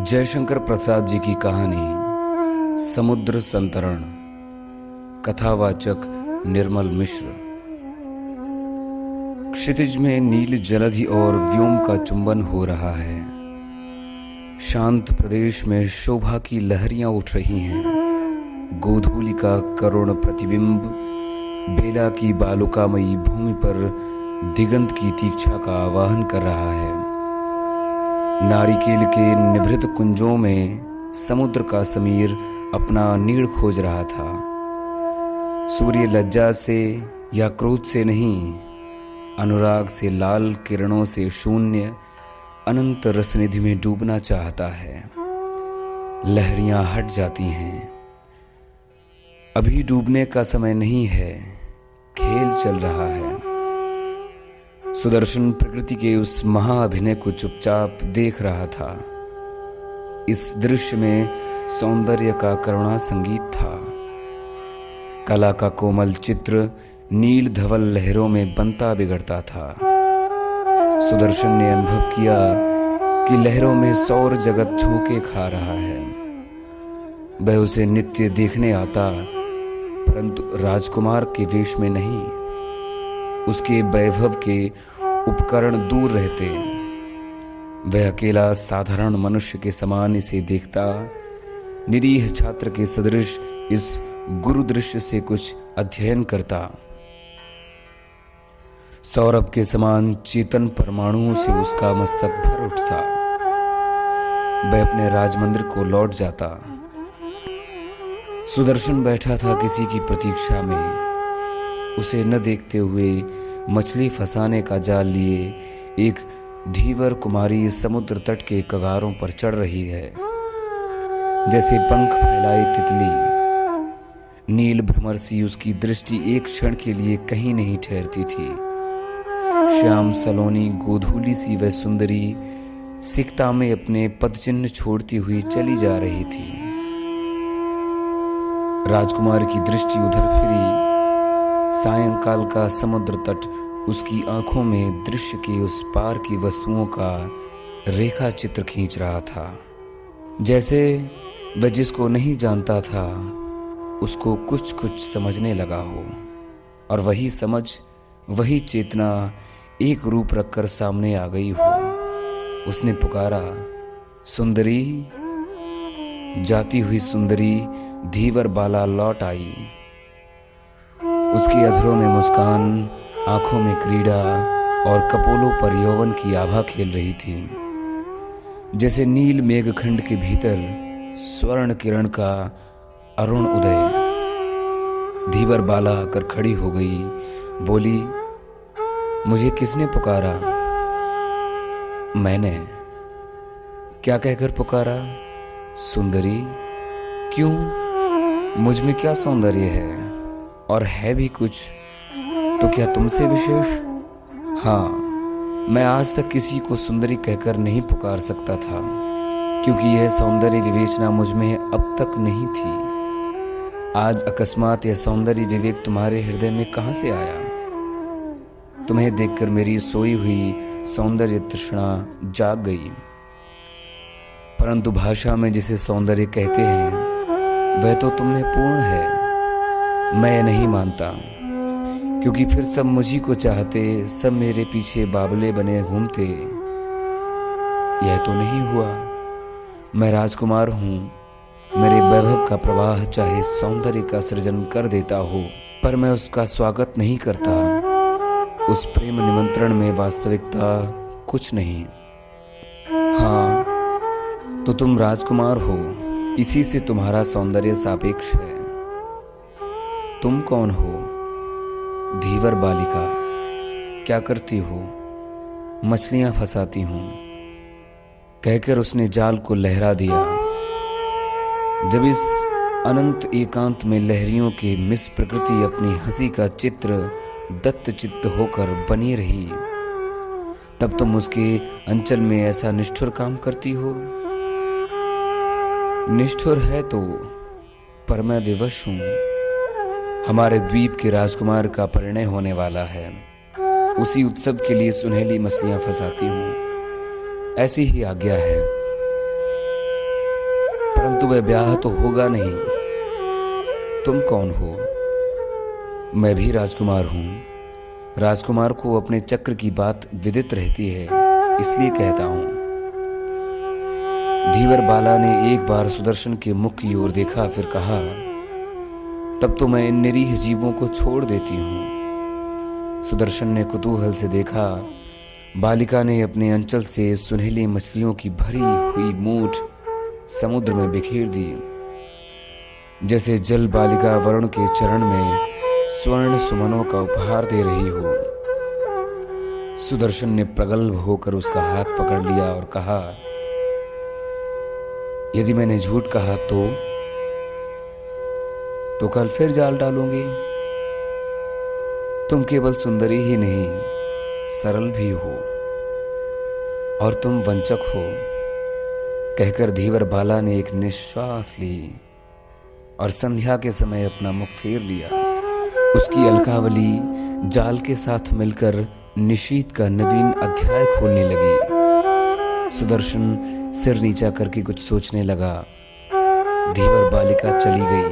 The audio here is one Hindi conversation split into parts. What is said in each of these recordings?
जयशंकर प्रसाद जी की कहानी समुद्र संतरण। कथावाचक निर्मल मिश्र। क्षितिज में नील जलधि और व्योम का चुंबन हो रहा है। शांत प्रदेश में शोभा की लहरियां उठ रही हैं। गोधूलि का करुण प्रतिबिंब बेला की बालुकामयी भूमि पर दिगंत की तीक्षा का आवाहन कर रहा है। नारिकेल के निभृत कुंजों में समुद्र का समीर अपना नीड़ खोज रहा था। सूर्य लज्जा से या क्रोध से नहीं, अनुराग से लाल किरणों से शून्य अनंत रसनिधि में डूबना चाहता है। लहरियां हट जाती हैं। अभी डूबने का समय नहीं है, खेल चल रहा है। सुदर्शन प्रकृति के उस महाअभिनय को चुपचाप देख रहा था। इस दृश्य में सौंदर्य का करुणा संगीत था। कला का कोमल चित्र नील धवल लहरों में बनता बिगड़ता था। सुदर्शन ने अनुभव किया कि लहरों में सौर जगत झोंके खा रहा है। वह उसे नित्य देखने आता, परंतु राजकुमार के वेश में नहीं। उसके वैभव के उपकरण दूर रहते। वह अकेला साधारण मनुष्य के समान इसे देखता, निरीह छात्र के सदृश इस गुरु दृश्य से कुछ अध्ययन करता। सौरभ के समान चेतन परमाणुओं से उसका मस्तक भर उठता। वह अपने राजमंदिर को लौट जाता। सुदर्शन बैठा था किसी की प्रतीक्षा में। उसे न देखते हुए मछली फंसाने का जाल लिए एक धीवर कुमारी समुद्र तट के कगारों पर चढ़ रही है। जैसे पंख फैलाए तितली, नील भ्रमर सी उसकी दृष्टि एक क्षण के लिए कहीं नहीं ठहरती थी। श्याम सलोनी गोधूलि सी वह सुंदरी सिकता में अपने पदचिन्ह छोड़ती हुई चली जा रही थी। राजकुमार की दृष्टि उधर फिरी। सायंकाल का समुद्र तट उसकी आंखों में दृश्य के उस पार की वस्तुओं का रेखा चित्र खींच रहा था। जैसे वह जिसको नहीं जानता था उसको कुछ कुछ समझने लगा हो, और वही समझ, वही चेतना एक रूप रखकर सामने आ गई हो। उसने पुकारा, सुंदरी। जाती हुई सुंदरी धीवर बाला लौट आई। उसकी अधरों में मुस्कान, आंखों में क्रीड़ा और कपोलों पर यौवन की आभा खेल रही थी। जैसे नील मेघखंड के भीतर स्वर्ण किरण का अरुण उदय। धीवर बाला आकर खड़ी हो गई, बोली, मुझे किसने पुकारा? मैंने। क्या कहकर पुकारा? सुंदरी। क्यों? मुझ में क्या सौंदर्य है? और है भी कुछ तो क्या तुमसे विशेष? हाँ, मैं आज तक किसी को सुंदरी कहकर नहीं पुकार सकता था, क्योंकि यह सौंदर्य विवेचना मुझ में अब तक नहीं थी। आज अकस्मात यह सौंदर्य विवेक तुम्हारे हृदय में कहां से आया? तुम्हें देखकर मेरी सोई हुई सौंदर्य तृष्णा जाग गई। परंतु भाषा में जिसे सौंदर्य कहते हैं वह तो तुम में पूर्ण है। मैं नहीं मानता, क्योंकि फिर सब मुझी को चाहते, सब मेरे पीछे बाबले बने घूमते। यह तो नहीं हुआ। मैं राजकुमार हूं। मेरे वैभव का प्रवाह चाहे सौंदर्य का सृजन कर देता हो, पर मैं उसका स्वागत नहीं करता। उस प्रेम निमंत्रण में वास्तविकता कुछ नहीं। हाँ, तो तुम राजकुमार हो, इसी से तुम्हारा सौंदर्य सापेक्ष है। तुम कौन हो? धीवर बालिका। क्या करती हो? मछलियां फंसाती हूं, कहकर उसने जाल को लहरा दिया। जब इस अनंत एकांत में लहरियों के मिस प्रकृति अपनी हंसी का चित्र दत्त चित्त होकर बनी रही, तब तुम उसके अंचल में ऐसा निष्ठुर काम करती हो। निष्ठुर है तो, पर मैं विवश हूं। हमारे द्वीप के राजकुमार का परिणय होने वाला है। उसी उत्सव के लिए सुनहली मछलियां फंसाती हूं। ऐसी ही आज्ञा है। किंतु वह ब्याह तो होगा नहीं। तुम कौन हो? मैं भी राजकुमार हूं। राजकुमार को अपने चक्र की बात विदित रहती है, इसलिए कहता हूं। धीवर बाला ने एक बार सुदर्शन के मुख की ओर देखा, फिर कहा, तब तो मैं इन निरीह जीवों को छोड़ देती हूं। सुदर्शन ने कुतूहल से देखा। बालिका ने अपने अंचल से सुनहली मछलियों की भरी हुई मूठ समुद्र में बिखेर दी, जैसे जल बालिका वरुण के चरण में स्वर्ण सुमनों का उपहार दे रही हो। सुदर्शन ने प्रगल्भ होकर उसका हाथ पकड़ लिया और कहा, यदि मैंने झूठ कहा तो कल फिर जाल डालोगे। तुम केवल सुंदरी ही नहीं, सरल भी हो, और तुम वंचक हो। कहकर धीवर बाला ने एक निश्वास ली और संध्या के समय अपना मुख फेर लिया। उसकी अलकावली जाल के साथ मिलकर निशीथ का नवीन अध्याय खोलने लगी। सुदर्शन सिर नीचा करके कुछ सोचने लगा। धीवर बालिका चली गई।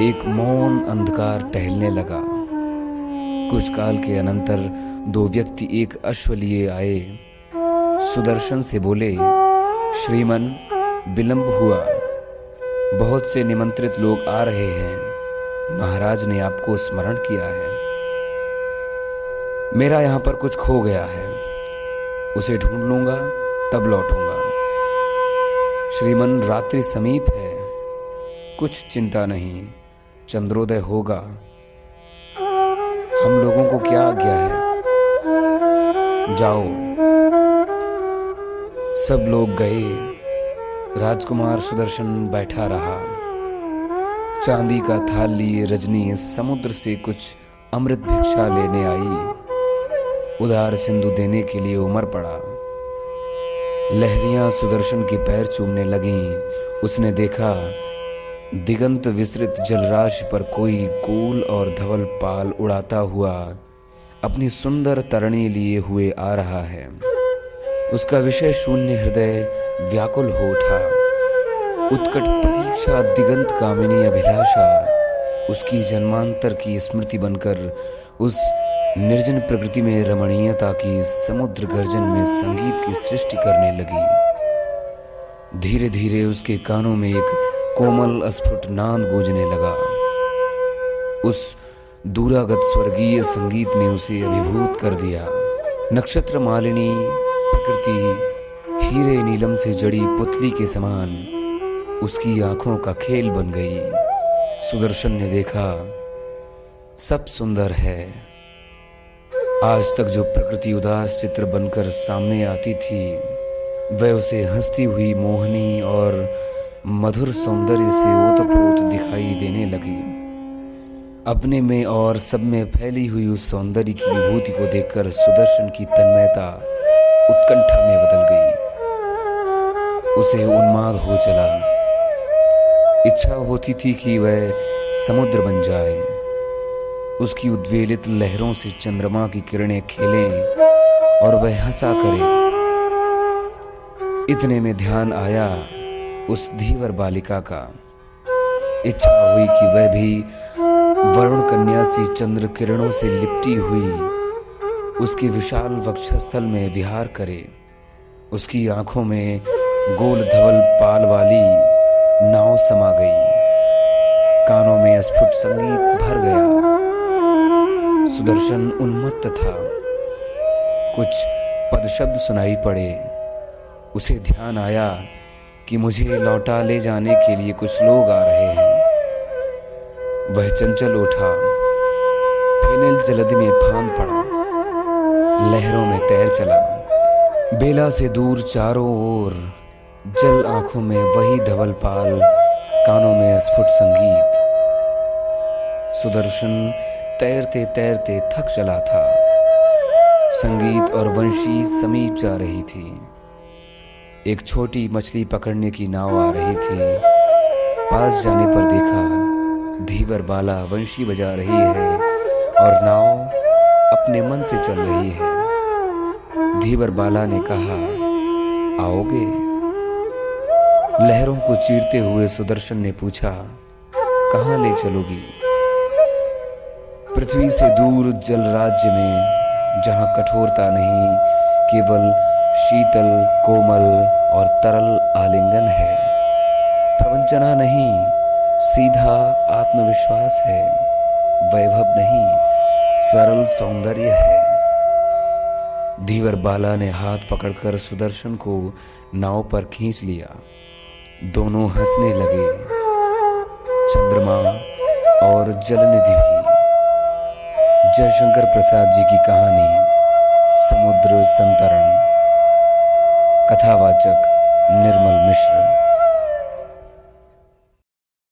एक मौन अंधकार टहलने लगा। कुछ काल के अनंतर दो व्यक्ति एक अश्व लिए आए। सुदर्शन से बोले, श्रीमन, विलंब हुआ। बहुत से निमंत्रित लोग आ रहे हैं। महाराज ने आपको स्मरण किया है। मेरा यहां पर कुछ खो गया है, उसे ढूंढ लूंगा, तब लौटूंगा। श्रीमन, रात्रि समीप है, कुछ चिंता नहीं, चंद्रोदय होगा। हम लोगों को क्या आज्ञा है? जाओ। सब लोग गए। राजकुमार सुदर्शन बैठा रहा। चांदी का थाल लिए रजनी समुद्र से कुछ अमृत भिक्षा लेने आई। उदार सिंधु देने के लिए उमड़ पड़ा। लहरियां सुदर्शन के पैर चूमने लगीं। उसने देखा, दिगंत विस्तृत जलराशि पर कोई गोल और धवल पाल उड़ाता हुआ अपनी सुंदर तरणी लिए हुए आ रहा है। उसका विषय शून्य हृदय व्याकुल हो उठा। उत्कट प्रतीक्षा, दिगंत कामिनी अभिलाषा उसकी जन्मांतर की स्मृति बनकर उस निर्जन प्रकृति में रमणीयता की समुद्र गर्जन में संगीत की सृष्टि करने लगी। धीरे धीरे उसके कानों में एक कोमल स्फुट नाद गूंजने लगा। उस दूरागत स्वर्गीय संगीत ने उसे अभिभूत कर दिया। नक्षत्र मालिनी प्रकृति हीरे नीलम से जड़ी पुतली के समान उसकी आंखों का खेल बन गई। सुदर्शन ने देखा, सब सुंदर है। आज तक जो प्रकृति उदास चित्र बनकर सामने आती थी, वह उसे हंसती हुई मोहनी और मधुर सौंदर्य से ओतप्रोत दिखाई देने लगी। अपने में और सब में फैली हुई उस सौंदर्य की विभूति को देखकर सुदर्शन की तन्मयता उत्कंठा में बदल गई। उसे उन्माद हो चला। इच्छा होती थी कि वह समुद्र बन जाए। उसकी उद्वेलित लहरों से चंद्रमा की किरणें खेलें और वह हंसा करे। इतने में ध्यान आया उस धीवर बालिका का। इच्छा हुई कि वह भी वरुण कन्या सी चंद्र किरणों से लिपटी हुई उसके विशाल वक्षस्थल में विहार करे। उसकी आंखों में गोल धवल पाल वाली नाव समा गई। कानों में स्फुट संगीत भर गया। सुदर्शन उन्मत्त था। कुछ पद शब्द सुनाई पड़े। उसे ध्यान आया कि मुझे लौटा ले जाने के लिए कुछ लोग आ रहे हैं। वह चंचल उठा, फेनिल जलधि में फांद पड़ा, लहरों में तैर चला। बेला से दूर चारों ओर जल, आंखों में वही धवल पाल, कानों में स्फुट संगीत। सुदर्शन तैरते तैरते थक चला था। संगीत और वंशी समीप जा रही थी। एक छोटी मछली पकड़ने की नाव आ रही थी। पास जाने पर देखा, धीवर बाला वंशी बजा रही है और नाव अपने मन से चल रही है। धीवर बाला ने कहा, आओगे? लहरों को चीरते हुए सुदर्शन ने पूछा, कहाँ ले चलोगी? पृथ्वी से दूर जल राज्य में, जहाँ कठोरता नहीं, केवल शीतल, कोमल और तरल आलिंगन है। प्रवंचना नहीं, सीधा आत्मविश्वास है। वैभव नहीं, सरल सौंदर्य है। धीवर बाला ने हाथ पकड़कर सुदर्शन को नाव पर खींच लिया। दोनों हंसने लगे, चंद्रमा और जलनिधि भी। जयशंकर प्रसाद जी की कहानी समुद्र संतरण। कथावाचक निर्मल मिश्र।